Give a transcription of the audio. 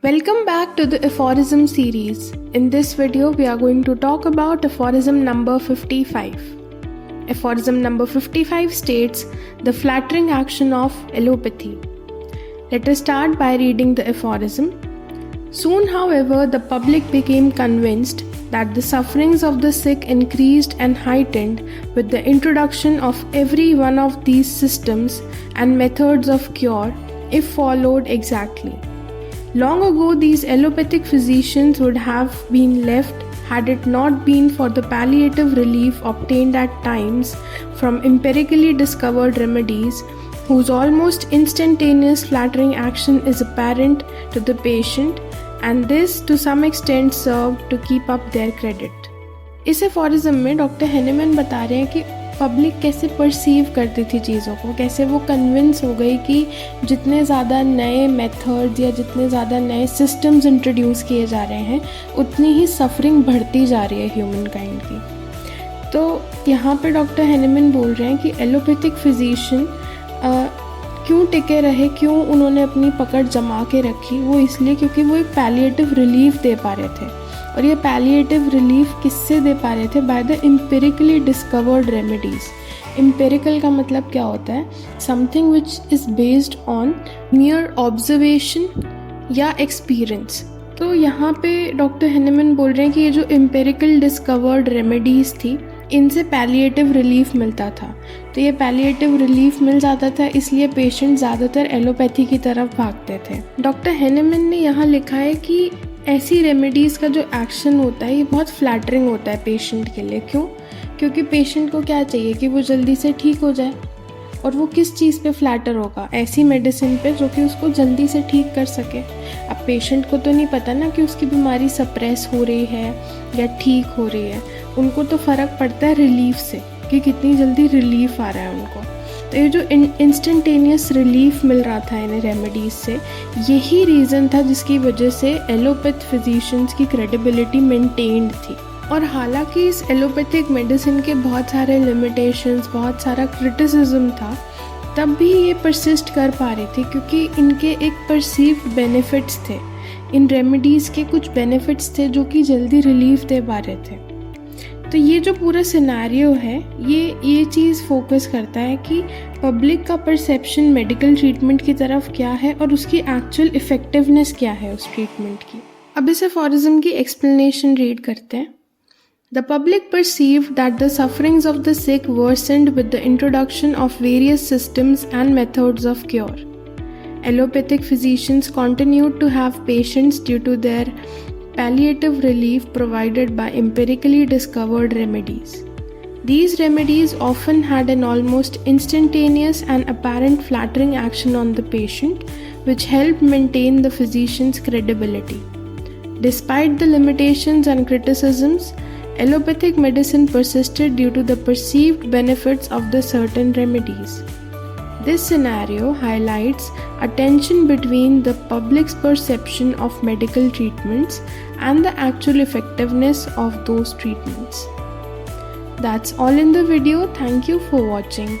Welcome back to the aphorism series. In this video, we are going to talk about aphorism number 55. Aphorism number 55 states the flattering action of allopathy. Let us start by reading the aphorism. Soon, however, the public became convinced that the sufferings of the sick increased and heightened with the introduction of every one of these systems and methods of cure, if followed exactly. Long ago, these allopathic physicians would have been left had it not been for the palliative relief obtained at times from empirically discovered remedies, whose almost instantaneous flattering action is apparent to the patient, and this to some extent served to keep up their credit. इस aphorism में doctor Hahnemann बता रहे हैं कि public कैसे perceive करती थी चीज़ों को, कैसे वो कन्विंस हो गई कि जितने ज़्यादा नए मेथड्स या जितने ज़्यादा नए सिस्टम्स इंट्रोड्यूस किए जा रहे हैं उतनी ही सफरिंग बढ़ती जा रही है ह्यूमन काइंड की। तो यहाँ पे डॉक्टर हेनेमैन बोल रहे हैं कि एलोपैथिक फिजिशियन क्यों टिके रहे, क्यों उन्होंने अपनी पकड़ जमा के रखी, वो इसलिए क्योंकि वो एक पैलिएटिव रिलीफ दे पा रहे थे। और ये पैलिएटिव रिलीफ किससे दे पा रहे थे? By the empirically discovered remedies. Empirical का मतलब क्या होता है? Something which is based on मियर observation या एक्सपीरियंस। तो यहाँ पे डॉक्टर हेनेमैन बोल रहे हैं कि ये जो एम्पिरिकल डिस्कवर्ड रेमेडीज़ थी, इनसे पैलिएटिव रिलीफ मिलता था। तो ये पैलिएटिव रिलीफ मिल जाता था, इसलिए पेशेंट ज़्यादातर एलोपैथी की तरफ भागते थे। डॉक्टर हेनेमैन ने यहाँ लिखा है कि ऐसी रेमेडीज़ का जो एक्शन होता है ये बहुत फ्लैटरिंग होता है पेशेंट के लिए। क्यों? क्योंकि पेशेंट को क्या चाहिए कि वो जल्दी से ठीक हो जाए, और वो किस चीज़ पे फ्लैटर होगा? ऐसी मेडिसिन पे जो कि उसको जल्दी से ठीक कर सके। अब पेशेंट को तो नहीं पता ना कि उसकी बीमारी सप्रेस हो रही है या ठीक हो रही है, उनको तो फ़र्क पड़ता है रिलीफ से कि कितनी जल्दी रिलीफ आ रहा है उनको। तो ये जो इंस्टेंटेनियस रिलीफ मिल रहा था इन रेमेडीज़ से, यही रीज़न था जिसकी वजह से एलोपैथ फिजिशियंस की क्रेडिबिलिटी मेंटेन्ड थी। और हालांकि इस एलोपैथिक मेडिसिन के बहुत सारे लिमिटेशंस, बहुत सारा क्रिटिसिज्म था, तब भी ये परसिस्ट कर पा रही थी क्योंकि इनके एक परसीव्ड बेनिफिट्स थे। इन रेमेडीज़ के कुछ बेनिफिट्स थे जो कि जल्दी रिलीफ दे पा रहे थे। तो ये जो पूरा सिनेरियो है, ये चीज़ फोकस करता है कि पब्लिक का परसेप्शन मेडिकल ट्रीटमेंट की तरफ क्या है और उसकी एक्चुअल इफ़ेक्टिवनेस क्या है उस ट्रीटमेंट की। अब इस एफोरिज्म की एक्सप्लेनेशन रीड करते हैं। The public perceived that the sufferings of the sick worsened with the introduction of various systems and methods of cure. Allopathic physicians continued to have patients due to their palliative relief provided by empirically discovered remedies. These remedies often had an almost instantaneous and apparent flattering action on the patient, which helped maintain the physician's credibility. Despite the limitations and criticisms, allopathic medicine persisted due to the perceived benefits of the certain remedies. This scenario highlights a tension between the public's perception of medical treatments and the actual effectiveness of those treatments. That's all in the video. Thank you for watching.